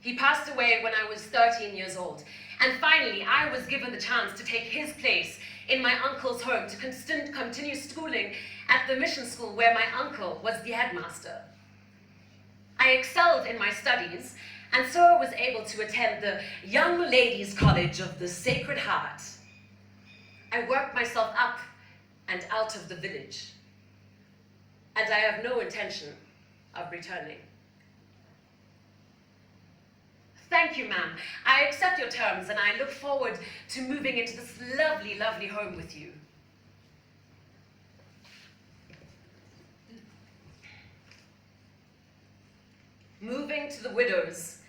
He passed away when I was 13 years old. And finally, I was given the chance to take his place in my uncle's home to continue schooling at the mission school where my uncle was the headmaster. I excelled in my studies, and so I was able to attend the Young Ladies' College of the Sacred Heart. I worked myself up and out of the village, and I have no intention of returning. Thank you, ma'am. I accept your terms, and I look forward to moving into this lovely, lovely home with you. Moving to the widow's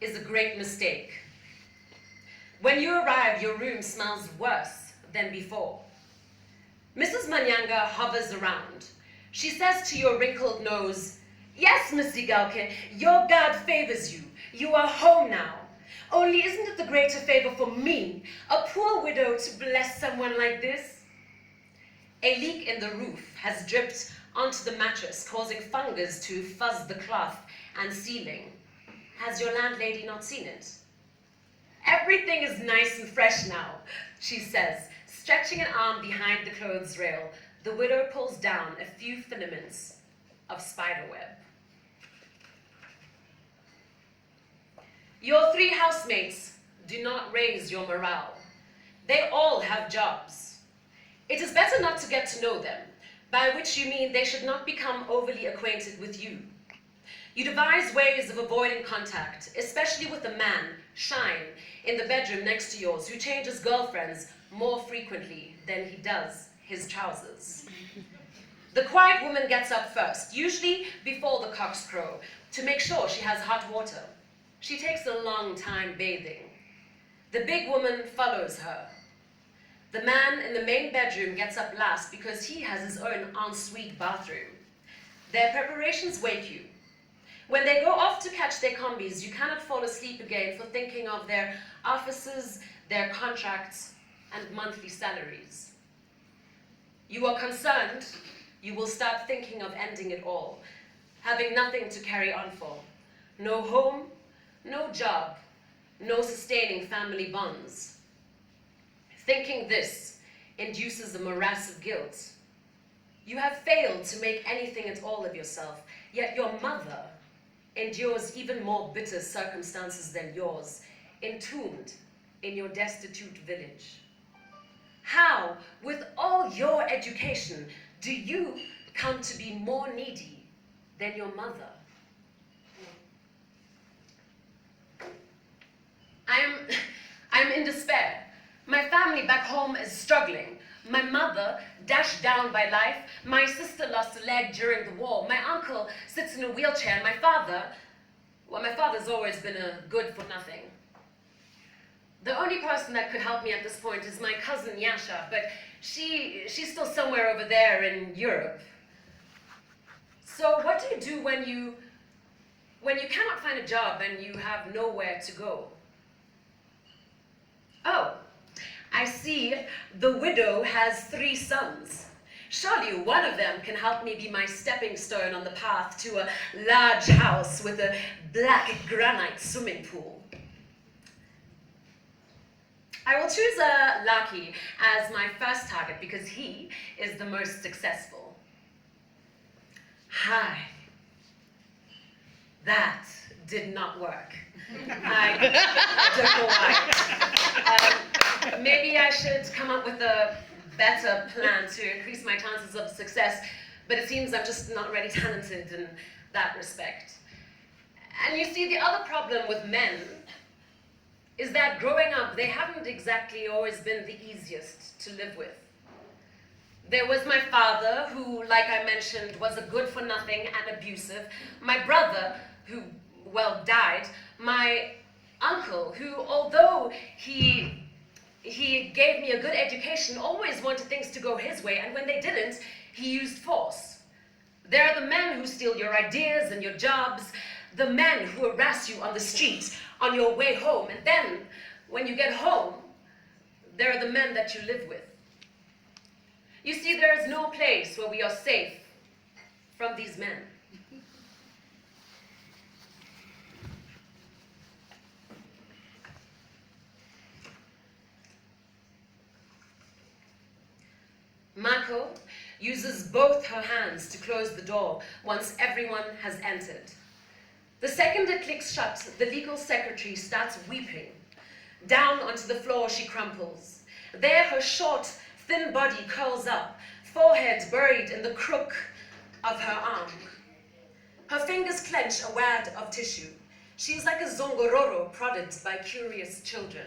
is a great mistake. When you arrive, your room smells worse than before. Mrs. Manyanga hovers around. She says to your wrinkled nose, "Yes, Miss Igalke, your God favors you. You are home now. Only isn't it the greater favor for me, a poor widow, to bless someone like this?" A leak in the roof has dripped onto the mattress, causing fungus to fuzz the cloth and ceiling. Has your landlady not seen it? "Everything is nice and fresh now," she says, stretching an arm behind the clothes rail. The widow pulls down a few filaments of spiderweb. Your 3 housemates do not raise your morale. They all have jobs. It is better not to get to know them, by which you mean they should not become overly acquainted with you. You devise ways of avoiding contact, especially with the man, Shine, in the bedroom next to yours, who changes girlfriends more frequently than he does his trousers. The quiet woman gets up first, usually before the cocks crow, to make sure she has hot water. She takes a long time bathing. The big woman follows her. The man in the main bedroom gets up last because he has his own ensuite bathroom. Their preparations wake you. When they go off to catch their combis, you cannot fall asleep again for thinking of their offices, their contracts, and monthly salaries. You are concerned you will start thinking of ending it all, having nothing to carry on for. No home, no job, no sustaining family bonds. Thinking this induces a morass of guilt. You have failed to make anything at all of yourself, yet your mother endures even more bitter circumstances than yours, entombed in your destitute village. How, with all your education, do you come to be more needy than your mother? I'm in despair. My family back home is struggling. My mother, dashed down by life. My sister lost a leg during the war. My uncle sits in a wheelchair. And my father's always been a good-for-nothing. The only person that could help me at this point is my cousin Yasha, but she's still somewhere over there in Europe. So what do you do when you cannot find a job and you have nowhere to go? Oh, I see the widow has 3 sons. Surely one of them can help me be my stepping stone on the path to a large house with a black granite swimming pool. I will choose Lucky as my first target because he is the most successful. Hi. That did not work. I don't know why. Maybe I should come up with a better plan to increase my chances of success, but it seems I'm just not really talented in that respect. And you see, the other problem with men is that growing up, they haven't exactly always been the easiest to live with. There was my father, who, like I mentioned, was a good-for-nothing and abusive. My brother, who, well, died. My uncle, who, although he gave me a good education, always wanted things to go his way, and when they didn't, he used force. There are the men who steal your ideas and your jobs, the men who harass you on the street on your way home, and then, when you get home, there are the men that you live with. You see, there is no place where we are safe from these men. Mako uses both her hands to close the door once everyone has entered. The second it clicks shut, the legal secretary starts weeping. Down onto the floor she crumples. There her short, thin body curls up, forehead buried in the crook of her arm. Her fingers clench a wad of tissue. She is like a zongororo prodded by curious children.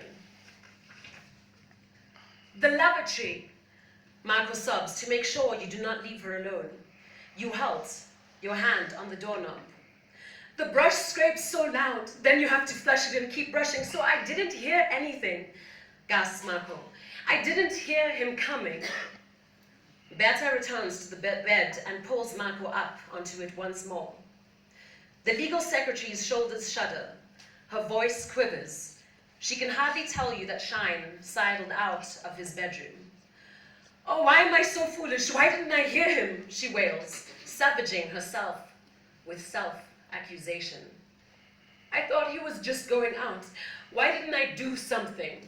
The lavatory, Marco sobs to make sure you do not leave her alone. You halt, your hand on the doorknob. The brush scrapes so loud, then you have to flush it and keep brushing, so I didn't hear anything, gasps Marco. I didn't hear him coming. Berta returns to the bed and pulls Marco up onto it once more. The legal secretary's shoulders shudder. Her voice quivers. She can hardly tell you that Shine sidled out of his bedroom. Oh, why am I so foolish? Why didn't I hear him? She wails, savaging herself with self-accusation. I thought he was just going out. Why didn't I do something?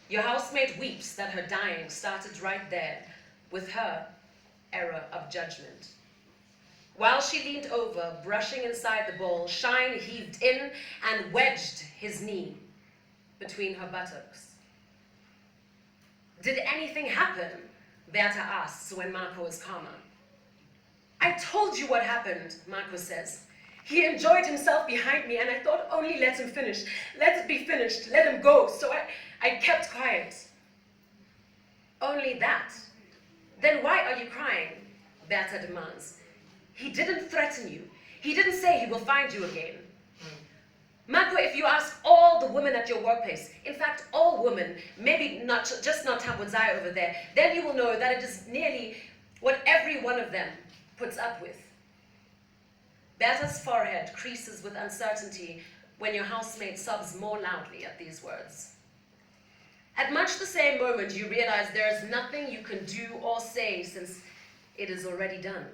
Your housemate weeps that her dying started right there with her error of judgment. While she leaned over, brushing inside the bowl, Shine heaved in and wedged his knee between her buttocks. Did anything happen? Berta asks when Marco is calmer. I told you what happened, Marco says. He enjoyed himself behind me and I thought only let him finish. Let it be finished, let him go. So I kept quiet. Only that? Then why are you crying? Berta demands. He didn't threaten you. He didn't say he will find you again. Marco, if you ask all the women at your workplace, in fact, all women, maybe not Tambunzai over there, then you will know that it is nearly what every one of them puts up with. Berta's forehead creases with uncertainty when your housemate sobs more loudly at these words. At much the same moment, you realize there is nothing you can do or say since it is already done.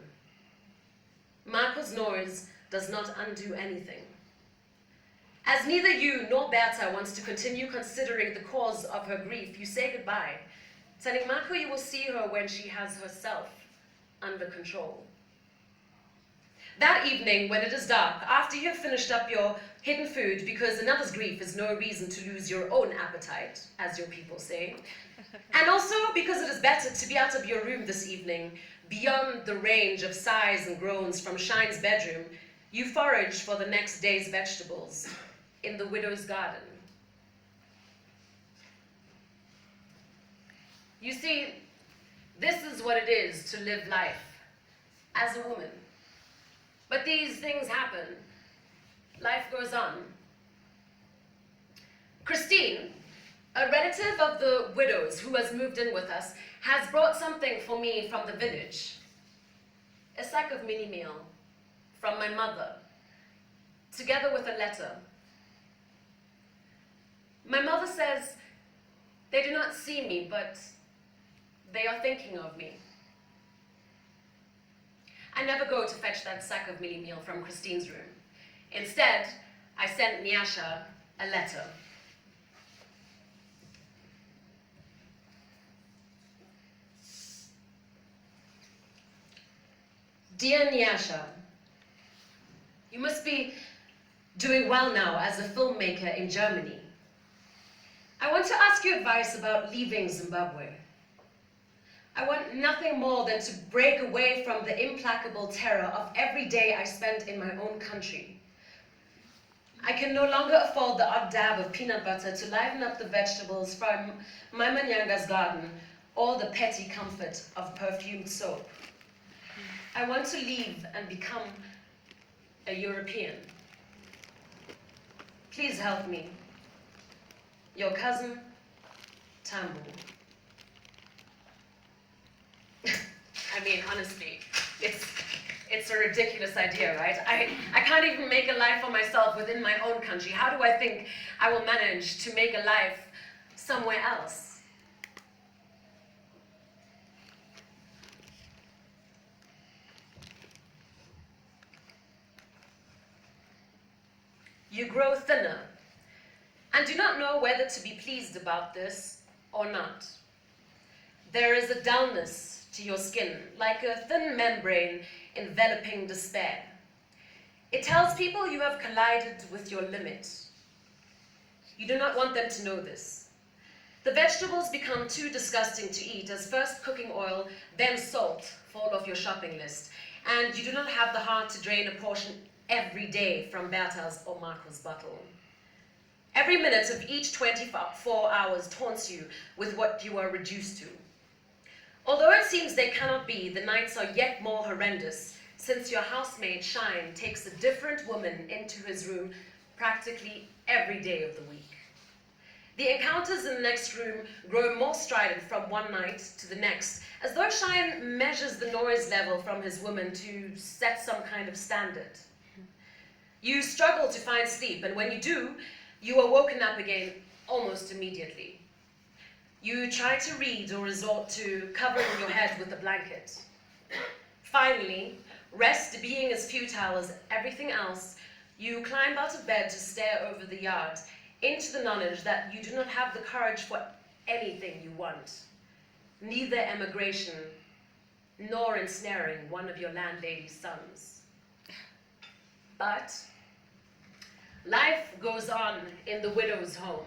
Marco's noise does not undo anything. As neither you nor Berta wants to continue considering the cause of her grief, you say goodbye, telling Marco you will see her when she has herself under control. That evening, when it is dark, after you have finished up your hidden food, because another's grief is no reason to lose your own appetite, as your people say, and also because it is better to be out of your room this evening, beyond the range of sighs and groans from Shine's bedroom, you forage for the next day's vegetables in the widow's garden. You see, this is what it is to live life as a woman. But these things happen. Life goes on. Christine, a relative of the widow's who has moved in with us, has brought something for me from the village. A sack of mini meal from my mother, together with a letter. My mother says they do not see me, but they are thinking of me. I never go to fetch that sack of mini meal from Christine's room. Instead, I sent Nyasha a letter. Dear Nyasha, you must be doing well now as a filmmaker in Germany. I want to ask you advice about leaving Zimbabwe. I want nothing more than to break away from the implacable terror of every day I spent in my own country. I can no longer afford the odd dab of peanut butter to liven up the vegetables from my Manyanga's garden or the petty comfort of perfumed soap. I want to leave and become a European. Please help me. Your cousin, Tambu. I mean, honestly, it's a ridiculous idea, right? I can't even make a life for myself within my own country. How do I think I will manage to make a life somewhere else? You grow thinner and do not know whether to be pleased about this or not. There is a dullness to your skin, like a thin membrane enveloping despair. It tells people you have collided with your limit. You do not want them to know this. The vegetables become too disgusting to eat as first cooking oil, then salt fall off your shopping list, and you do not have the heart to drain a portion every day from Berta's or Marco's bottle. Every minute of each 24 hours taunts you with what you are reduced to. Although it seems they cannot be, the nights are yet more horrendous, since your housemaid, Shine, takes a different woman into his room practically every day of the week. The encounters in the next room grow more strident from one night to the next, as though Shine measures the noise level from his woman to set some kind of standard. You struggle to find sleep, and when you do, you are woken up again almost immediately. You try to read or resort to covering your head with a blanket. Finally, rest being as futile as everything else, you climb out of bed to stare over the yard, into the knowledge that you do not have the courage for anything you want, neither emigration nor ensnaring one of your landlady's sons. But life goes on in the widow's home.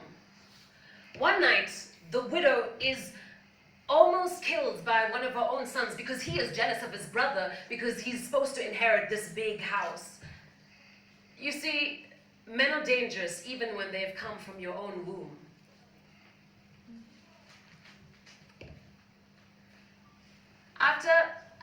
One night, the widow is almost killed by one of her own sons because he is jealous of his brother because he's supposed to inherit this big house. You see, men are dangerous even when they've come from your own womb. After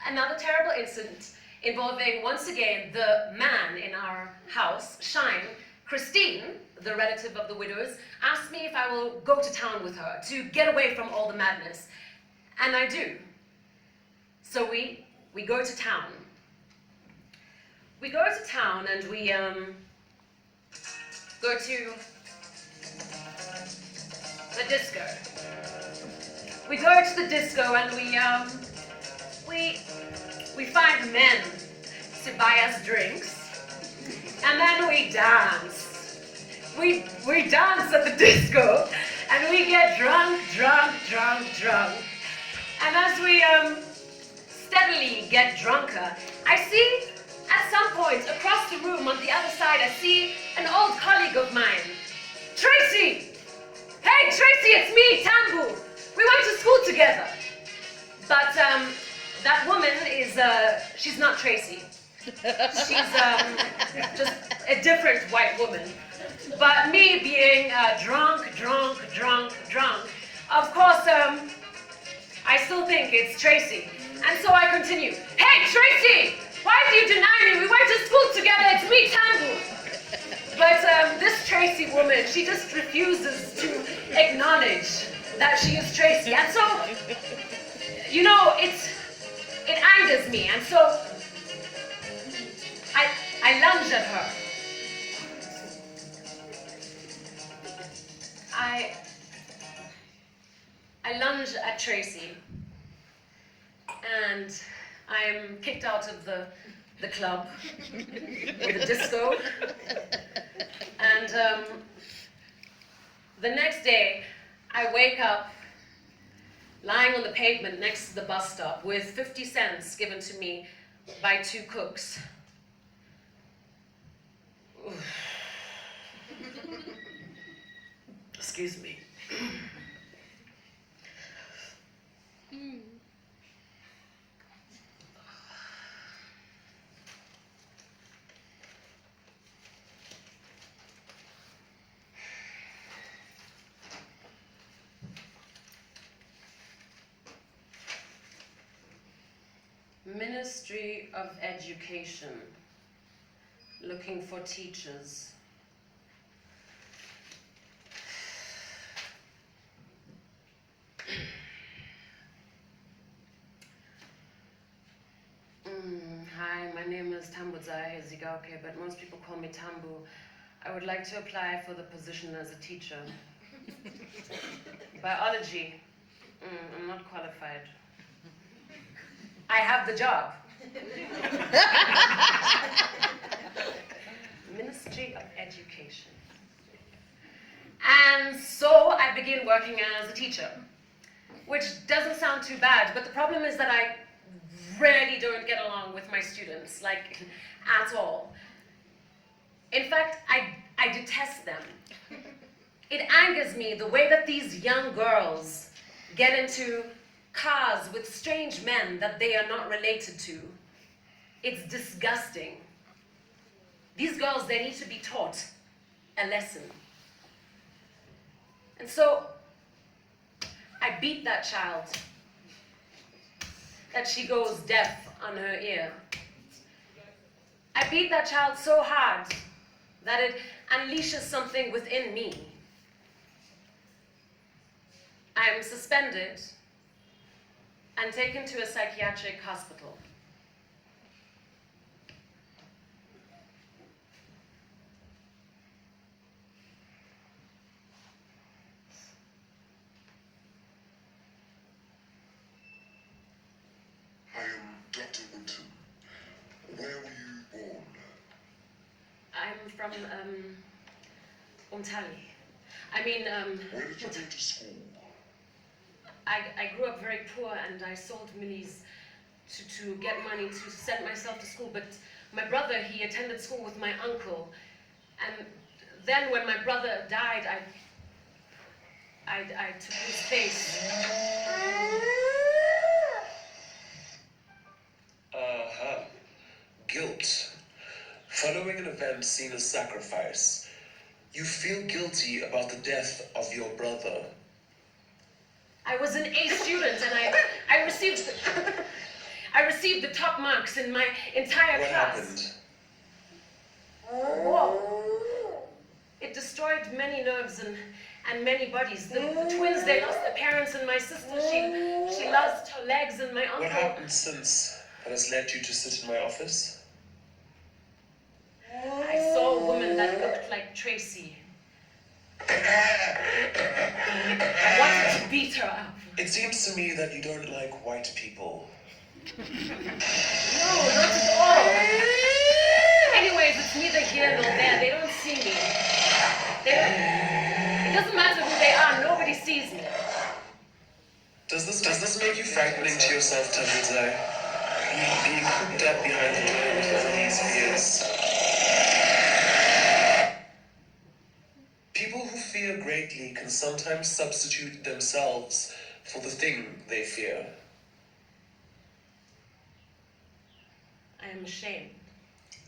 another terrible incident involving, once again, the man in our house, Shine, Christine, the relative of the widow's, asked me if I will go to town with her to get away from all the madness. And I do. So we go to town. We go to town and we go to the disco. We go to the disco and we find men to buy us drinks, and then we dance. We dance at the disco, and we get drunk. And as we steadily get drunker, I see at some point across the room on the other side, I see an old colleague of mine. Tracy! Hey Tracy, it's me, Tambu! We went to school together. But that woman is, she's not Tracy. She's just a different white woman. But me being drunk, of course, I still think it's Tracy. And so I continue, hey Tracy! Why do you deny me? We went to school together, it's me, Tambu! But this Tracy woman, she just refuses to acknowledge that she is Tracy. And so, you know, it angers me. And so, I lunge at her. I lunge at Tracy, and I'm kicked out of the club, or the disco, and the next day I wake up lying on the pavement next to the bus stop with 50 cents given to me by two cooks. Excuse me. Ministry of Education, looking for teachers. Hi, my name is Tambudzai Zigauke, but most people call me Tambu. I would like to apply for the position as a teacher. Biology, I'm not qualified. I have the job. Ministry of Education. And so I begin working as a teacher. which doesn't sound too bad, but the problem is that I really don't get along with my students, like, at all. In fact, I detest them. It angers me the way that these young girls get into cars with strange men that they are not related to. It's disgusting. These girls, they need to be taught a lesson. And so, I beat that child, that she goes deaf on her ear. I beat that child so hard that it unleashes something within me. I am suspended and taken to a psychiatric hospital. I am Dr. Winton. Where were you born? I'm from, Umtali. I mean, Where did you go to school? I grew up very poor and I sold minis to get money to send myself to school, but my brother, he attended school with my uncle, and then when my brother died, I took his place. Guilt. Following an event seen as sacrifice, you feel guilty about the death of your brother. I was an A student and I received the top marks in my entire What class. happened? Whoa. It destroyed many nerves and many bodies. The twins, they lost their parents, and my sister, she lost her legs, and my uncle... What happened since that has led you to sit in my office? I saw a woman that looked like Tracy. I wanted to beat her up. It seems to me that you don't like white people. No, not at all. Anyways, it's neither here nor there. They don't see me. It doesn't matter who they are. Nobody sees me. Does this make you frightening to yourself, Thandi Sebe? Being cooped up behind the door with all these fears. People who fear greatly can sometimes substitute themselves for the thing they fear. I am ashamed.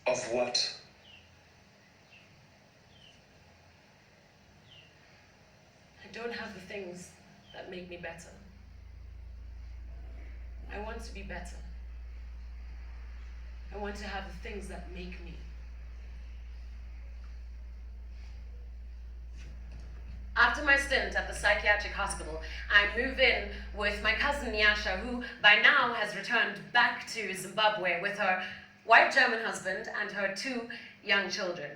Of what? I don't have the things that make me better. I want to be better. I want to have the things that make me. After my stint at the psychiatric hospital, I move in with my cousin Nyasha, who by now has returned back to Zimbabwe with her white German husband and her 2 young children.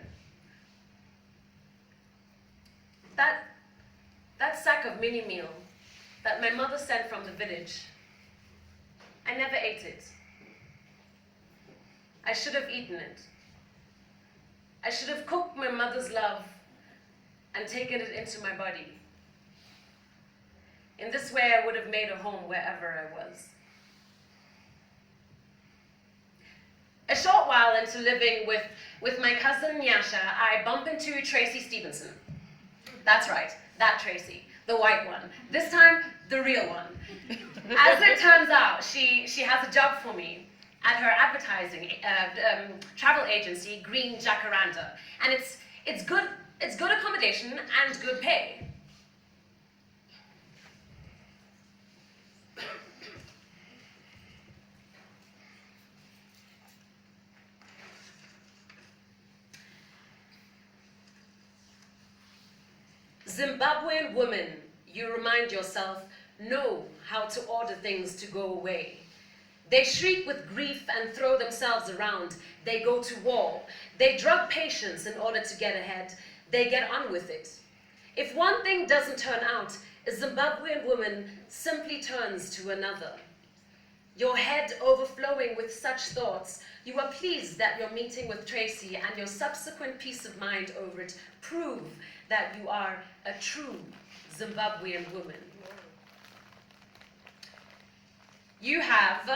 That sack of mini meal that my mother sent from the village, I never ate it. I should have eaten it. I should have cooked my mother's love and taken it into my body. In this way, I would have made a home wherever I was. A short while into living with my cousin Nyasha, I bump into Tracy Stevenson. That's right, that Tracy, the white one. This time, the real one. As it turns out, she has a job for me at her advertising travel agency, Green Jacaranda, and it's good accommodation and good pay. Zimbabwean women, you remind yourself, know how to order things to go away. They shriek with grief and throw themselves around. They go to war. They drug patients in order to get ahead. They get on with it. If one thing doesn't turn out, a Zimbabwean woman simply turns to another. Your head overflowing with such thoughts, you are pleased that your meeting with Tracy and your subsequent peace of mind over it prove that you are a true Zimbabwean woman. You have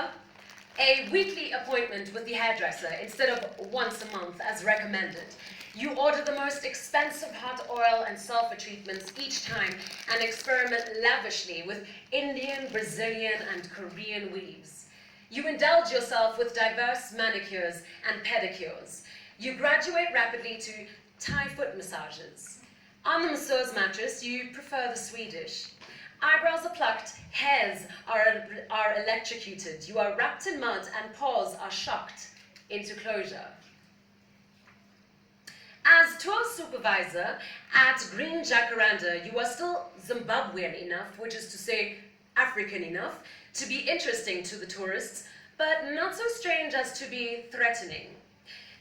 a weekly appointment with the hairdresser instead of once a month as recommended. You order the most expensive hot oil and sulfur treatments each time and experiment lavishly with Indian, Brazilian, and Korean weaves. You indulge yourself with diverse manicures and pedicures. You graduate rapidly to Thai foot massages. On the masseuse mattress, you prefer the Swedish. Eyebrows are plucked, hairs are electrocuted. You are wrapped in mud and paws are shocked into closure. As tour supervisor at Green Jacaranda, you are still Zimbabwean enough, which is to say African enough, to be interesting to the tourists, but not so strange as to be threatening.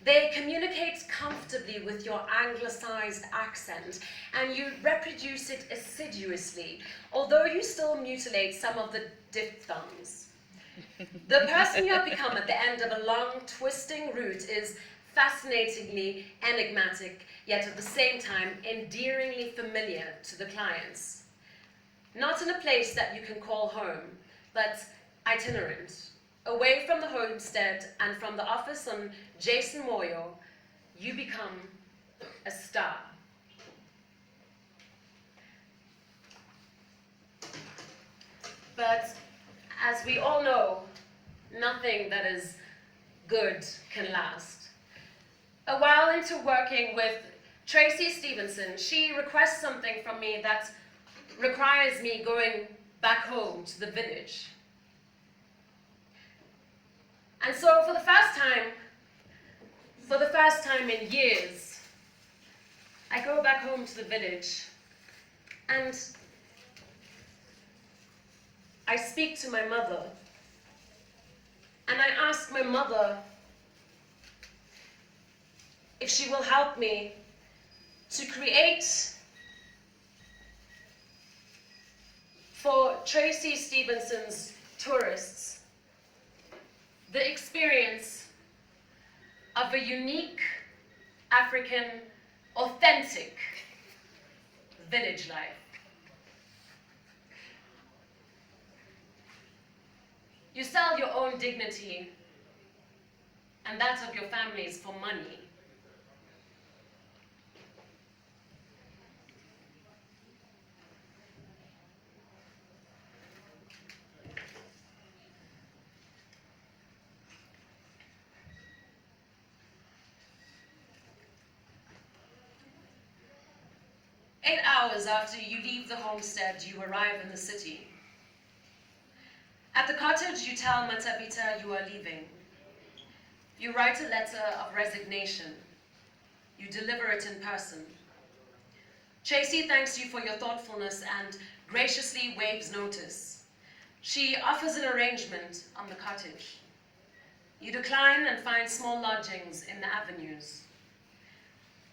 They communicate comfortably with your anglicized accent, and you reproduce it assiduously, although you still mutilate some of the diphthongs. The person you have become at the end of a long, twisting route is fascinatingly enigmatic, yet at the same time endearingly familiar to the clients. Not in a place that you can call home, but itinerant. Away from the homestead and from the office on Jason Moyo, you become a star. But as we all know, nothing that is good can last. A while into working with Tracy Stevenson, she requests something from me that requires me going back home to the village. And so for the first time in years, I go back home to the village and I speak to my mother and I ask my mother if she will help me to create for Tracy Stevenson's tourists the experience of a unique, African, authentic village life. You sell your own dignity and that of your families for money. Hours after you leave the homestead, you arrive in the city. At the cottage, you tell Matabita you are leaving. You write a letter of resignation. You deliver it in person. Tracy thanks you for your thoughtfulness and graciously waives notice. She offers an arrangement on the cottage. You decline and find small lodgings in the avenues.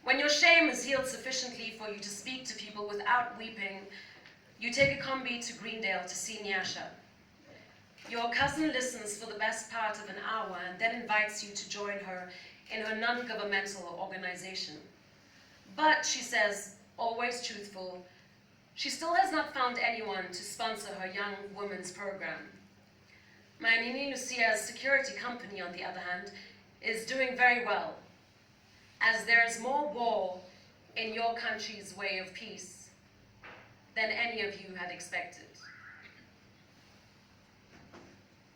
When your shame is healed sufficiently for you to speak to people without weeping, you take a combi to Greendale to see Nyasha. Your cousin listens for the best part of an hour and then invites you to join her in her non-governmental organization. But, she says, always truthful, she still has not found anyone to sponsor her young women's program. My Nini Lucia's security company, on the other hand, is doing very well, as there is more war in your country's way of peace than any of you had expected.